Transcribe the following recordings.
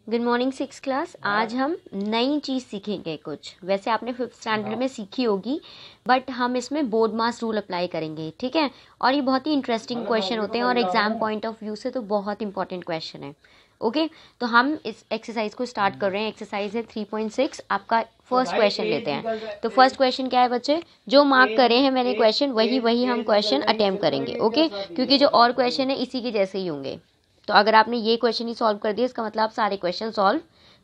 Good morning six class. आज हम नई चीज़ सीखेंगे कुछ। वैसे आपने फिफ्थ स्टैंडर्ड में सीखी होगी, बट हम इसमें बोर्ड मास रूल अप्लाई करेंगे, ठीक है। और ये बहुत ही इंटरेस्टिंग क्वेश्चन होते हैं और एग्जाम पॉइंट ऑफ व्यू से तो बहुत इंपॉर्टेंट क्वेश्चन है। ओके, तो हम इस एक्सरसाइज को स्टार्ट कर रहे हैं। एक्सरसाइज है 3.6। आपका फर्स्ट क्वेश्चन लेते हैं। तो फर्स्ट क्वेश्चन क्या है बच्चे? जो मार्क करे हैं मैंने क्वेश्चन, वही हम क्वेश्चन अटेम्प्ट करेंगे। ओके, क्योंकि जो और क्वेश्चन है इसी के जैसे ही होंगे। तो अगर आपने ये क्वेश्चन ही सॉल्व कर दिया, इसका मतलब आप सारे क्वेश्चन सॉल्व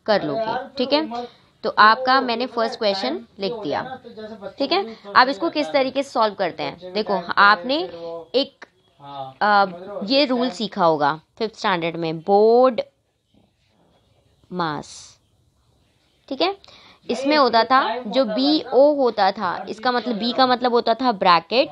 कर लोगे, ठीक है। तो आपका मैंने फर्स्ट क्वेश्चन लिख दिया, ठीक है। अब इसको किस तरीके से सॉल्व करते हैं, देखो आपने एक ये रूल सीखा होगा फिफ्थ स्टैंडर्ड में, बोर्ड मास, ठीक है। इसमें होता था जो बी ओ होता था, इसका मतलब बी का मतलब होता था ब्रैकेट,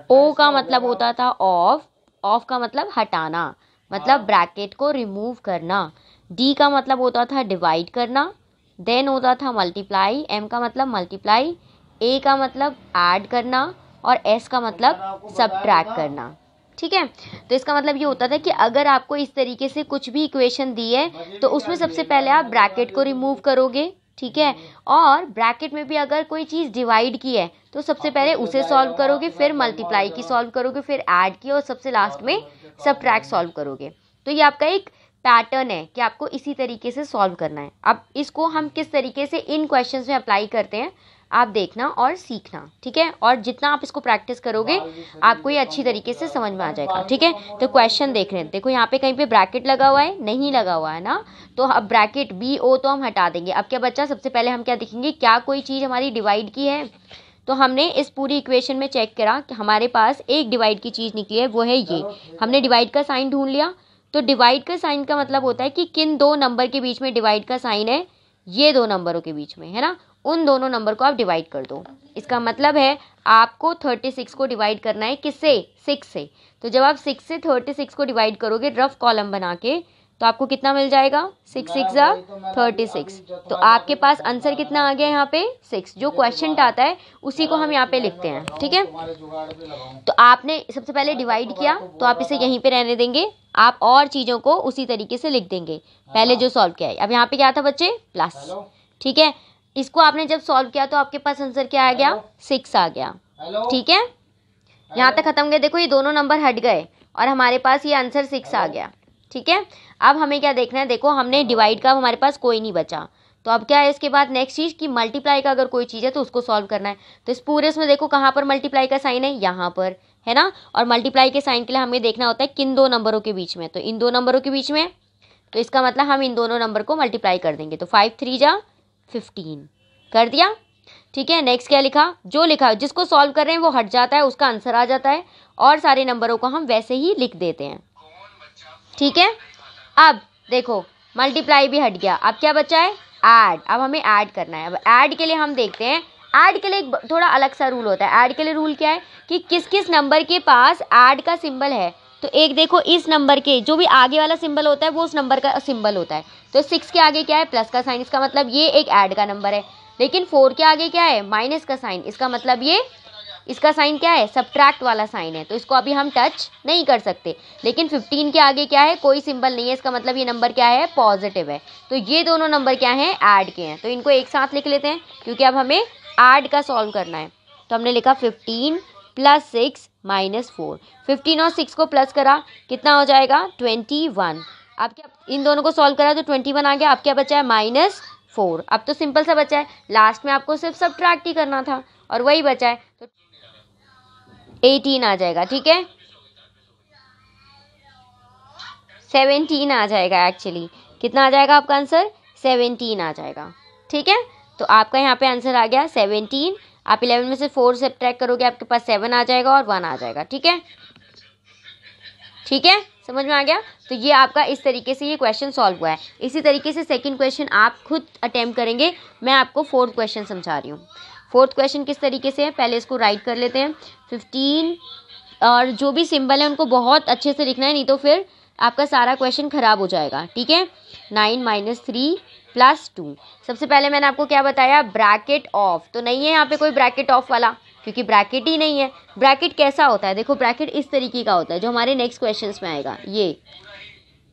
ओ का मतलब होता था ऑफ, ऑफ का मतलब हटाना, मतलब ब्रैकेट को रिमूव करना। डी का मतलब होता था डिवाइड करना। देन होता था मल्टीप्लाई, एम का मतलब मल्टीप्लाई, ए का मतलब ऐड करना और एस का मतलब सबट्रैक्ट करना, ठीक है। तो इसका मतलब ये होता था कि अगर आपको इस तरीके से कुछ भी इक्वेशन दी है तो उसमें सबसे पहले आप ब्रैकेट को रिमूव करोगे, ठीक है। और ब्रैकेट में भी अगर कोई चीज़ डिवाइड की है तो सबसे पहले उसे सॉल्व करोगे, फिर मल्टीप्लाई की सॉल्व करोगे, फिर ऐड की और सबसे लास्ट में सबट्रैक्ट सॉल्व करोगे। तो ये आपका एक पैटर्न है कि आपको इसी तरीके से सॉल्व करना है। अब इसको हम किस तरीके से इन क्वेश्चंस में अप्लाई करते हैं आप देखना और सीखना, ठीक है। और जितना आप इसको प्रैक्टिस करोगे आपको ये अच्छी तरीके से समझ में आ जाएगा, ठीक है। तो क्वेश्चन देख रहे हैं, देखो यहाँ पे कहीं पे ब्रैकेट लगा हुआ है, नहीं लगा हुआ है ना, तो अब ब्रैकेट बी ओ तो हम हटा देंगे। अब क्या बच्चा, सबसे पहले हम क्या देखेंगे, क्या कोई चीज़ हमारी डिवाइड की है। तो हमने इस पूरी इक्वेशन में चेक करा कि हमारे पास एक डिवाइड की चीज़ निकली है, वो है ये। हमने डिवाइड का साइन ढूंढ लिया। तो डिवाइड का साइन का मतलब होता है कि किन दो नंबर के बीच में डिवाइड का साइन है, ये दो नंबरों के बीच में है ना, उन दोनों नंबर को आप डिवाइड कर दो। इसका मतलब है आपको 36 को डिवाइड करना है, किससे, 6 से। तो जब आप 6 से 36 को डिवाइड करोगे रफ कॉलम बना के, तो आपको कितना मिल जाएगा, 6 6 जा 36। तो आपके पास आंसर कितना आ गया यहाँ पे, 6। जो क्वेश्चन आता है उसी को हम यहाँ पे लिखते हैं, ठीक है। तो आपने सबसे पहले डिवाइड किया तो आप इसे यहीं पे रहने देंगे, आप और चीज़ों को उसी तरीके से लिख देंगे पहले जो सॉल्व किया है। अब यहाँ पे क्या था बच्चे, प्लस, ठीक है। इसको आपने जब सॉल्व किया तो आपके पास आंसर क्या आ गया, 6 आ गया, ठीक है। यहाँ तक खत्म गए। देखो ये दोनों नंबर हट गए और हमारे पास ये आंसर 6 आ गया, ठीक है। अब हमें क्या देखना है, देखो हमने डिवाइड का हमारे पास कोई नहीं बचा, तो अब क्या है इसके बाद नेक्स्ट चीज़ कि मल्टीप्लाई का अगर कोई चीज़ है तो उसको सॉल्व करना है। तो इस पूरे इसमें देखो कहाँ पर मल्टीप्लाई का साइन है, यहाँ पर है ना। और मल्टीप्लाई के साइन के लिए हमें देखना होता है किन दो नंबरों के बीच में, तो इन दो नंबरों के बीच में। तो इसका मतलब हम इन दोनों नंबर को मल्टीप्लाई कर देंगे। तो 5 3 जा 15 कर दिया, ठीक है। नेक्स्ट क्या लिखा, जो लिखा जिसको सॉल्व कर रहे हैं वो हट जाता है, उसका आंसर आ जाता है और सारे नंबरों को हम वैसे ही लिख देते हैं, ठीक है। अब देखो मल्टीप्लाई भी हट गया, अब क्या बचा है, ऐड। अब हमें ऐड करना है। अब ऐड के लिए हम देखते हैं, ऐड के लिए एक थोड़ा अलग सा रूल होता है। ऐड के लिए रूल क्या है कि किस किस नंबर के पास ऐड का सिंबल है। तो एक देखो इस नंबर के जो भी आगे वाला सिंबल होता है वो उस नंबर का सिंबल होता है। तो 6 के आगे क्या है, प्लस का साइन, इसका मतलब ये एक ऐड का नंबर है। लेकिन 4 के आगे क्या है, माइनस का साइन, इसका मतलब ये इसका साइन क्या है, सबट्रैक्ट वाला साइन है, तो इसको अभी हम टच नहीं कर सकते। लेकिन 15 के आगे क्या है, कोई सिंबल नहीं है, इसका मतलब ये नंबर क्या है, पॉजिटिव है। तो ये दोनों नंबर क्या हैं, ऐड के हैं। तो इनको एक साथ लिख लेते हैं क्योंकि अब हमें ऐड का सॉल्व करना है। तो हमने लिखा 15 + 6 - 4। 15 और 6 को प्लस करा, कितना हो जाएगा, 21। अब क्या, इन दोनों को सॉल्व करा तो 21 आ गया। अब क्या बचा है, -4। अब तो सिंपल सा बचा है, लास्ट में आपको सिर्फ सबट्रैक्ट ही करना था और वही बचा है। तो 18 आ जाएगा, ठीक है। 17 आ जाएगा, एक्चुअली कितना आ जाएगा आपका आंसर, 17 आ जाएगा, ठीक है। तो आपका यहाँ पे आंसर आ गया 17। आप 11 में से 4 सब्ट्रैक्ट करोगे आपके पास 7 आ जाएगा और 1 आ जाएगा, ठीक है, ठीक है, समझ में आ गया। तो ये आपका इस तरीके से ये क्वेश्चन सॉल्व हुआ है। इसी तरीके से सेकंड क्वेश्चन आप खुद अटेम्प्ट करेंगे। मैं आपको फोर्थ क्वेश्चन समझा रही हूँ। फोर्थ क्वेश्चन किस तरीके से है, पहले इसको राइट कर लेते हैं। 15 और जो भी सिंबल है उनको बहुत अच्छे से लिखना है, नहीं तो फिर आपका सारा क्वेश्चन खराब हो जाएगा, ठीक है। 9 - 3 + 2। सबसे पहले मैंने आपको क्या बताया, ब्रैकेट ऑफ, तो नहीं है यहाँ पे कोई ब्रैकेट ऑफ वाला क्योंकि ब्रैकेट ही नहीं है। ब्रैकेट कैसा होता है, देखो ब्रैकेट इस तरीके का होता है जो हमारे नेक्स्ट क्वेश्चंस में आएगा, ये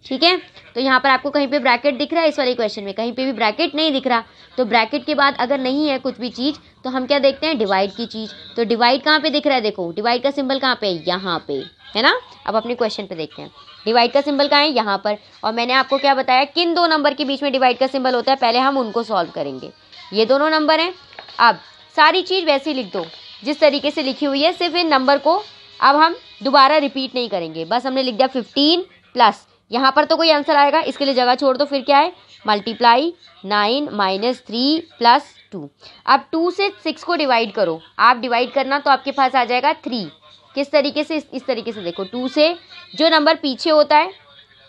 ठीक है, तो यहाँ पर आपको कहीं पे ब्रैकेट दिख रहा है, इस वाले क्वेश्चन में कहीं पे भी ब्रैकेट नहीं दिख रहा। तो ब्रैकेट के बाद अगर नहीं है कुछ भी चीज़ तो हम क्या देखते हैं, डिवाइड की चीज़। तो डिवाइड कहाँ पे दिख रहा है, देखो डिवाइड का सिंबल कहाँ पे है, यहाँ पे है ना। अब अपने क्वेश्चन पे देखते हैं, डिवाइड का सिंबल कहाँ है, यहाँ पर। और मैंने आपको क्या बताया, किन दो नंबर के बीच में डिवाइड का सिंबल होता है, पहले हम उनको सॉल्व करेंगे। ये दोनों नंबर हैं। अब सारी चीज़ वैसे ही लिख दो जिस तरीके से लिखी हुई है, सिर्फ इन नंबर को अब हम दोबारा रिपीट नहीं करेंगे। बस हमने लिख दिया 15 प्लस, यहाँ पर तो कोई आंसर आएगा, इसके लिए जगह छोड़ दो। फिर क्या है, मल्टीप्लाई 9 माइनस 3 प्लस 2। अब 2 से 6 को डिवाइड करो, आप डिवाइड करना तो आपके पास आ जाएगा 3। किस तरीके से, इस तरीके से देखो, 2 से जो नंबर पीछे होता है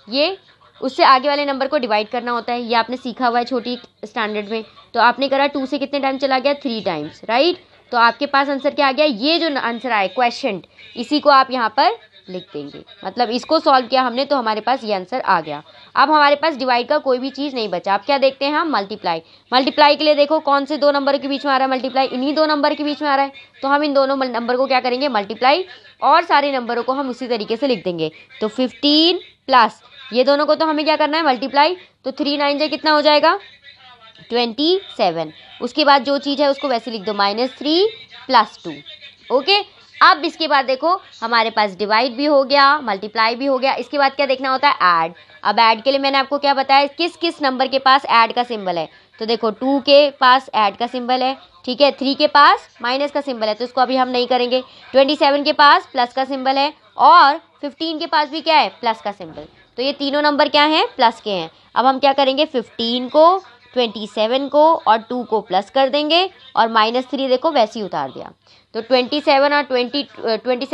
ये उससे आगे वाले नंबर को डिवाइड करना होता है। ये आपने सीखा हुआ है छोटी स्टैंडर्ड में। तो आपने करा 2 से कितने टाइम चला गया, 3 टाइम्स, राइट। तो आपके पास आंसर क्या आ गया, ये जो आंसर आए क्वेश्चन, इसी को आप यहाँ पर लिख देंगे। मतलब इसको सॉल्व किया हमने तो हमारे पास ये आंसर आ गया। अब हमारे पास डिवाइड का कोई भी चीज़ नहीं बचा। अब क्या देखते हैं हम, मल्टीप्लाई। मल्टीप्लाई के लिए देखो कौन से दो नंबर के बीच में आ रहा है मल्टीप्लाई, इन्हीं दो नंबर के बीच में आ रहा है। तो हम इन दोनों नंबर को क्या करेंगे, मल्टीप्लाई, और सारे नंबरों को हम उसी तरीके से लिख देंगे। तो 15 प्लस ये दोनों को तो हमें क्या करना है, मल्टीप्लाई। तो 3 9 जो कितना हो जाएगा, 27। उसके बाद जो चीज़ है उसको वैसे लिख दो, -3 प्लस 2। ओके, अब इसके बाद देखो हमारे पास डिवाइड भी हो गया, मल्टीप्लाई भी हो गया। इसके बाद क्या देखना होता है, ऐड। अब ऐड के लिए मैंने आपको क्या बताया, किस किस नंबर के पास ऐड का सिंबल है। तो देखो 2 के पास ऐड का सिंबल है, ठीक है। 3 के पास माइनस का सिंबल है, तो इसको अभी हम नहीं करेंगे। 27 के पास प्लस का सिंबल है, और 15 के पास भी क्या है, प्लस का सिंबल। तो ये तीनों नंबर क्या हैं, प्लस के हैं। अब हम क्या करेंगे, 15 को, 27 को और 2 को प्लस कर देंगे, और -3 देखो वैसे ही उतार दिया। तो 27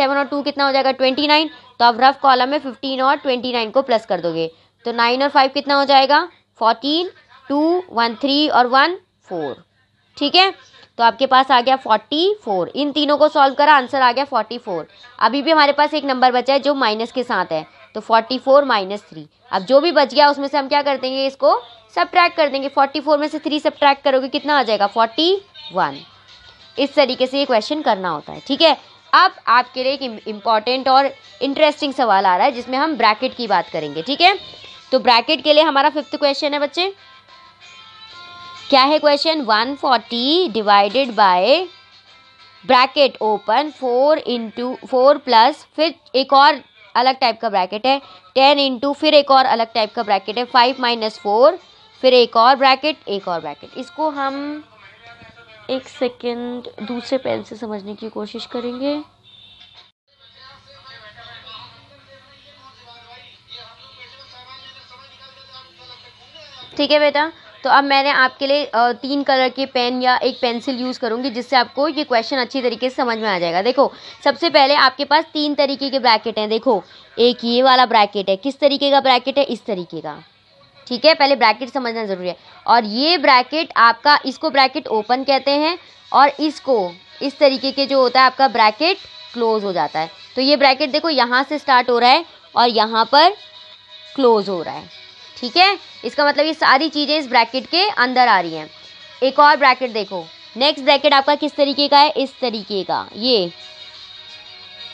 और 2 कितना हो जाएगा, 29। तो अब रफ कॉलम में 15 और 29 को प्लस कर दोगे, तो 9 और 5 कितना हो जाएगा, 14, 2 1 3 और 1 4, ठीक है। तो आपके पास आ गया 44। इन तीनों को सॉल्व करा, आंसर आ गया 44। अभी भी हमारे पास एक नंबर बचा है जो माइनस के साथ है, तो 44 माइनस 3। अब जो भी बच गया उसमें से हम क्या कर देंगे, इसको सब्ट्रैक्ट कर देंगे। 44 में से 3 सब्ट्रैक्ट करोगे कितना आ जाएगा, 41। इस तरीके से ये क्वेश्चन करना होता है, ठीक है। अब आपके लिए एक इम्पॉर्टेंट और इंटरेस्टिंग सवाल आ रहा है जिसमें हम ब्रैकेट की बात करेंगे, ठीक है। तो ब्रैकेट के लिए हमारा 5th क्वेश्चन है बच्चे, क्या है question, 140 divided by bracket open 4 plus, फिर एक और अलग टाइप का ब्रैकेट है 10 इंटू, फिर एक और अलग टाइप का ब्रैकेट है 5 माइनस 4, फिर एक और ब्रैकेट, एक और ब्रैकेट। इसको हम एक सेकेंड दूसरे पेन से समझने की कोशिश करेंगे। ठीक है बेटा, तो अब मैंने आपके लिए 3 कलर के पेन या एक पेंसिल यूज़ करूंगी जिससे आपको ये क्वेश्चन अच्छी तरीके से समझ में आ जाएगा। देखो सबसे पहले आपके पास 3 तरीके के ब्रैकेट हैं। देखो एक ये वाला ब्रैकेट है, किस तरीके का ब्रैकेट है, इस तरीके का, ठीक है। पहले ब्रैकेट समझना ज़रूरी है। और ये ब्रैकेट आपका, इसको ब्रैकेट ओपन कहते हैं, और इसको इस तरीके के जो होता है आपका ब्रैकेट क्लोज हो जाता है। तो ये ब्रैकेट देखो यहाँ से स्टार्ट हो रहा है और यहाँ पर क्लोज हो रहा है, ठीक है। इसका मतलब ये सारी चीज़ें इस ब्रैकेट के अंदर आ रही हैं। एक और ब्रैकेट देखो, नेक्स्ट ब्रैकेट आपका किस तरीके का है, इस तरीके का, ये,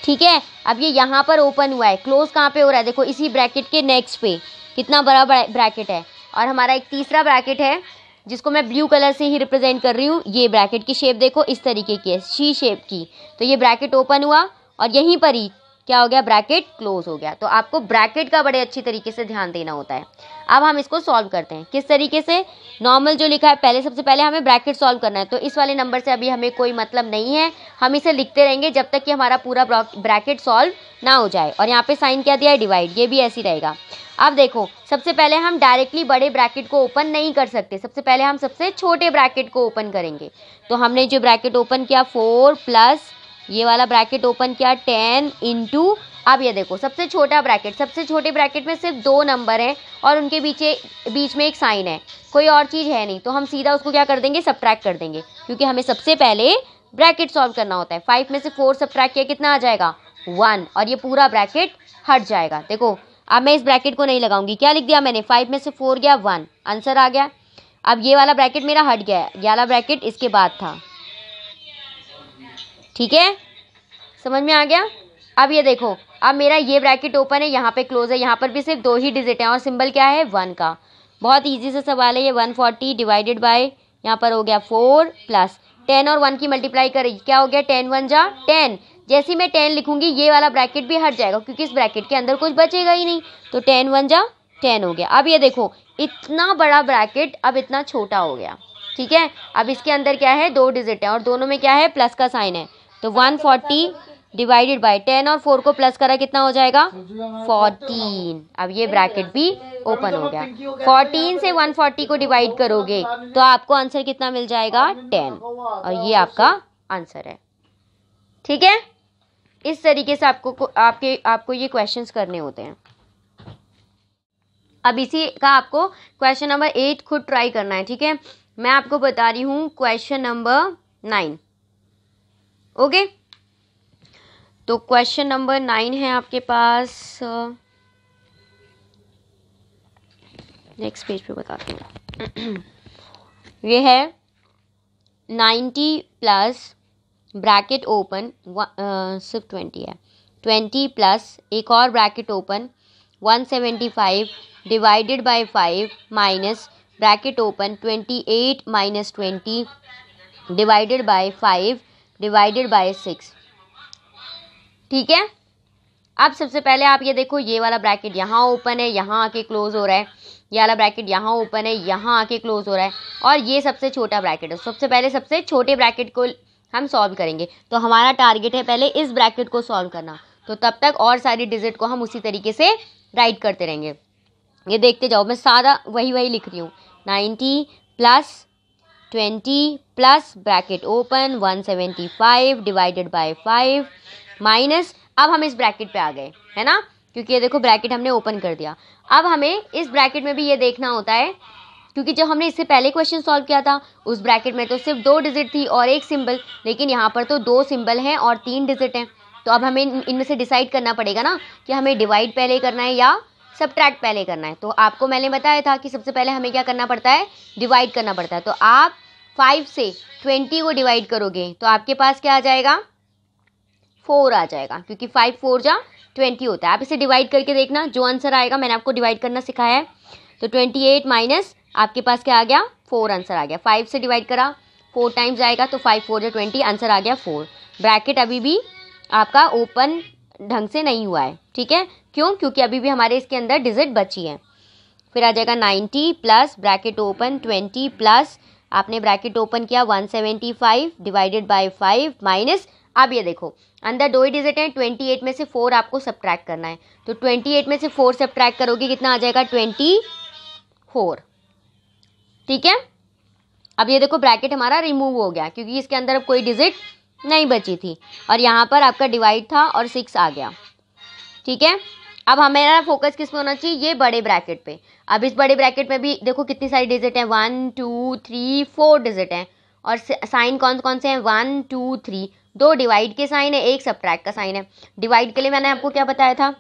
ठीक है। अब ये यहाँ पर ओपन हुआ है, क्लोज कहाँ पे हो रहा है, देखो इसी ब्रैकेट के नेक्स्ट पे, कितना बड़ा ब्रैकेट है। और हमारा एक तीसरा ब्रैकेट है जिसको मैं ब्लू कलर से ही रिप्रेजेंट कर रही हूँ। ये ब्रैकेट की शेप देखो इस तरीके की है, सी शेप की। तो ये ब्रैकेट ओपन हुआ और यहीं पर ही क्या हो गया, ब्रैकेट क्लोज हो गया। तो आपको ब्रैकेट का बड़े अच्छी तरीके से ध्यान देना होता है। अब हम इसको सॉल्व करते हैं किस तरीके से, नॉर्मल जो लिखा है पहले, सबसे पहले हमें ब्रैकेट सॉल्व करना है। तो इस वाले नंबर से अभी हमें कोई मतलब नहीं है, हम इसे लिखते रहेंगे जब तक कि हमारा पूरा ब्रैकेट सॉल्व ना हो जाए। और यहाँ पे साइन क्या दिया है, डिवाइड, ये भी ऐसे ही रहेगा। अब देखो सबसे पहले हम डायरेक्टली बड़े ब्रैकेट को ओपन नहीं कर सकते, सबसे पहले हम सबसे छोटे ब्रैकेट को ओपन करेंगे। तो हमने जो ब्रैकेट ओपन किया 4 प्लस ये वाला ब्रैकेट ओपन किया 10 इंटू, अब ये देखो सबसे छोटा ब्रैकेट, सबसे छोटे ब्रैकेट में सिर्फ 2 नंबर हैं और उनके बीच में एक साइन है, कोई और चीज़ है नहीं। तो हम सीधा उसको क्या कर देंगे, सब्ट्रैक्ट कर देंगे, क्योंकि हमें सबसे पहले ब्रैकेट सॉल्व करना होता है। 5 में से 4 सब्ट्रैक्ट किया कितना आ जाएगा, 1, और ये पूरा ब्रैकेट हट जाएगा। देखो अब मैं इस ब्रैकेट को नहीं लगाऊंगी, क्या लिख दिया मैंने, 5 में से 4 गया 1, आंसर आ गया। अब ये वाला ब्रैकेट मेरा हट गया है, ये वाला ब्रैकेट इसके बाद था, ठीक है, समझ में आ गया। अब ये देखो अब मेरा ये ब्रैकेट ओपन है, यहाँ पे क्लोज है, यहाँ पर भी सिर्फ 2 ही डिजिट हैं और सिंबल क्या है 1 का। बहुत इजी सा सवाल है ये। 140 डिवाइडेड बाय यहाँ पर हो गया 4 प्लस 10 और 1 की मल्टीप्लाई करेगी, क्या हो गया 10 1 जा 10। जैसे मैं 10 लिखूंगी ये वाला ब्रैकेट भी हट जाएगा क्योंकि इस ब्रैकेट के अंदर कुछ बचेगा ही नहीं, तो 10 1 जा 10 हो गया। अब ये देखो इतना बड़ा ब्रैकेट अब इतना छोटा हो गया, ठीक है। अब इसके अंदर क्या है 2 डिजिट है और दोनों में क्या है प्लस का साइन है, तो 140 डिवाइडेड बाय 10 और 4 को प्लस करा कितना हो जाएगा 14। अब ये ब्रैकेट भी ओपन हो गया। 14 से 140 को डिवाइड करोगे तो आपको आंसर कितना मिल जाएगा 10, और ये आपका आंसर है, ठीक है। इस तरीके से आपको ये क्वेश्चंस करने होते हैं। अब इसी का आपको क्वेश्चन नंबर 8 खुद ट्राई करना है, ठीक है। मैं आपको बता रही हूँ क्वेश्चन नंबर 9, ओके। तो क्वेश्चन नंबर 9 है आपके पास, नेक्स्ट पेज पे बताती हूँ। ये है 90 प्लस ब्रैकेट ओपन सिर्फ 20 है, 20 प्लस एक और bracket open 175 divided by 5 minus bracket open 28 minus 20 divided by 5 divided by 6, ठीक है। अब सबसे पहले आप ये देखो ये वाला ब्रैकेट यहाँ ओपन है, यहाँ आके क्लोज हो रहा है, ये वाला ब्रैकेट यहाँ ओपन है, यहाँ आके क्लोज हो रहा है, और ये सबसे छोटा ब्रैकेट है। सबसे पहले सबसे छोटे ब्रैकेट को हम सॉल्व करेंगे, तो हमारा टारगेट है पहले इस ब्रैकेट को सॉल्व करना, तो तब तक और सारी डिजिट को हम उसी तरीके से राइट करते रहेंगे। ये देखते जाओ, मैं सारा वही लिख रही हूँ। 90 plus 20 plus bracket open 175 divided by 5 minus, अब हम इस ब्रैकेट पे आ गए है ना, क्योंकि ये देखो ब्रैकेट हमने ओपन कर दिया। अब हमें इस ब्रैकेट में भी ये देखना होता है, क्योंकि जब हमने इससे पहले क्वेश्चन सॉल्व किया था उस ब्रैकेट में तो सिर्फ 2 डिजिट थी और एक सिंबल, लेकिन यहाँ पर तो 2 सिंबल हैं और 3 डिजिट हैं। तो अब हमें इनमें से डिसाइड करना पड़ेगा ना कि हमें डिवाइड पहले करना है या सबट्रैक्ट पहले करना है। तो आपको मैंने बताया था कि सबसे पहले हमें क्या करना पड़ता है, डिवाइड करना पड़ता है। तो आप 5 से 20 को डिवाइड करोगे तो आपके पास क्या आ जाएगा 4 आ जाएगा, क्योंकि 5 4 जा 20 होता है। आप इसे डिवाइड करके देखना, जो आंसर आएगा, मैंने आपको डिवाइड करना सिखाया है। तो 28 माइनस आपके पास क्या आ गया 4 आंसर आ गया। 5 से डिवाइड करा 4 टाइम्स आएगा, तो 5 4 जा 20 आंसर आ गया 4। ब्रैकेट अभी भी आपका ओपन ढंग से नहीं हुआ है, ठीक है। क्यों? क्योंकि अभी भी हमारे इसके अंदर डिजिट बची है। फिर आ जाएगा 90 प्लस ब्रैकेट ओपन 20 प्लस आपने ब्रैकेट ओपन किया 175 डिवाइडेड बाय 5 माइनस, अब ये देखो अंदर 2 ही डिजिट हैं, 28 में से 4 आपको सब्ट्रैक्ट करना है। तो 28 में से 4 सब्ट्रैक्ट करोगे कितना आ जाएगा 24, ठीक है। अब ये देखो ब्रैकेट हमारा रिमूव हो गया क्योंकि इसके अंदर अब कोई डिजिट नहीं बची थी, और यहाँ पर आपका डिवाइड था और 6 आ गया, ठीक है। अब हमारा फोकस किस पे होना चाहिए, ये बड़े ब्रैकेट पे। अब इस बड़े ब्रैकेट में भी देखो कितनी सारी डिजिट हैं, 1 2 3 4 डिजिट हैं, और साइन कौन कौन से हैं 1 2 3, 2 डिवाइड के साइन है, 1 सब्ट्रैक्ट का साइन है। डिवाइड के लिए मैंने आपको क्या बताया था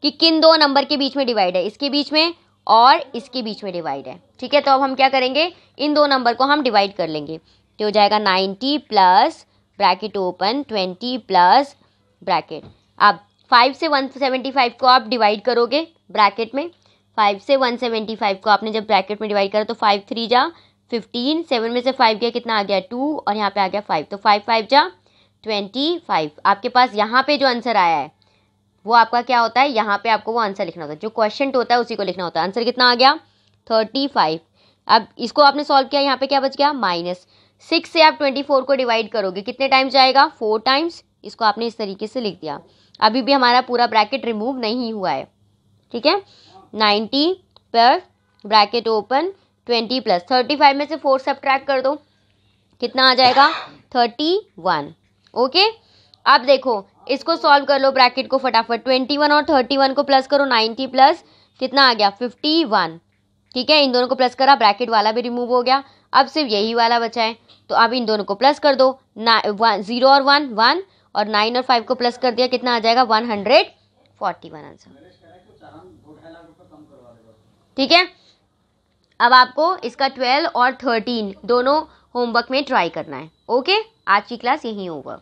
कि किन 2 नंबर के बीच में डिवाइड है, इसके बीच में और इसके बीच में डिवाइड है, ठीक है। तो अब हम क्या करेंगे, इन 2 नंबर को हम डिवाइड कर लेंगे, तो हो जाएगा 90 plus bracket open 20 plus bracket. अब 5 से 175 को आप डिवाइड करोगे ब्रैकेट में, 5 से 175 को आपने जब ब्रैकेट में डिवाइड करा तो 5 3 जा 15, 7 में से 5 गया कितना आ गया 2, और यहाँ पे आ गया 5, तो 5 5 जा 25। आपके पास यहाँ पे जो आंसर आया है वो आपका क्या होता है, यहाँ पे आपको वो आंसर लिखना होता है, जो क्वेश्चन होता है उसी को लिखना होता है। आंसर कितना आ गया 35। अब इसको आपने सॉल्व किया, यहाँ पे क्या बच गया माइनस 6 से आप 24 को डिवाइड करोगे कितने टाइम्स जाएगा 4 टाइम्स, इसको आपने इस तरीके से लिख दिया। अभी भी हमारा पूरा ब्रैकेट रिमूव नहीं हुआ है, ठीक है। 90 प्लस ब्रैकेट ओपन 20 प्लस 35 में से 4 सब्ट्रैक्ट कर दो कितना आ जाएगा 31, ओके। अब देखो इसको सॉल्व कर लो ब्रैकेट को फटाफट, 21 और 31 को प्लस करो, 90 प्लस कितना आ गया 51, ठीक है। इन दोनों को प्लस करा, ब्रैकेट वाला भी रिमूव हो गया, अब सिर्फ यही वाला बचा है, तो अब इन दोनों को प्लस कर दो, 0 और 1 1, और 9 और 5 को प्लस कर दिया कितना आ जाएगा 141 आंसर, ठीक है। अब आपको इसका 12 और 13 दोनों होमवर्क में ट्राई करना है, ओके। आज की क्लास यहीं ओवर।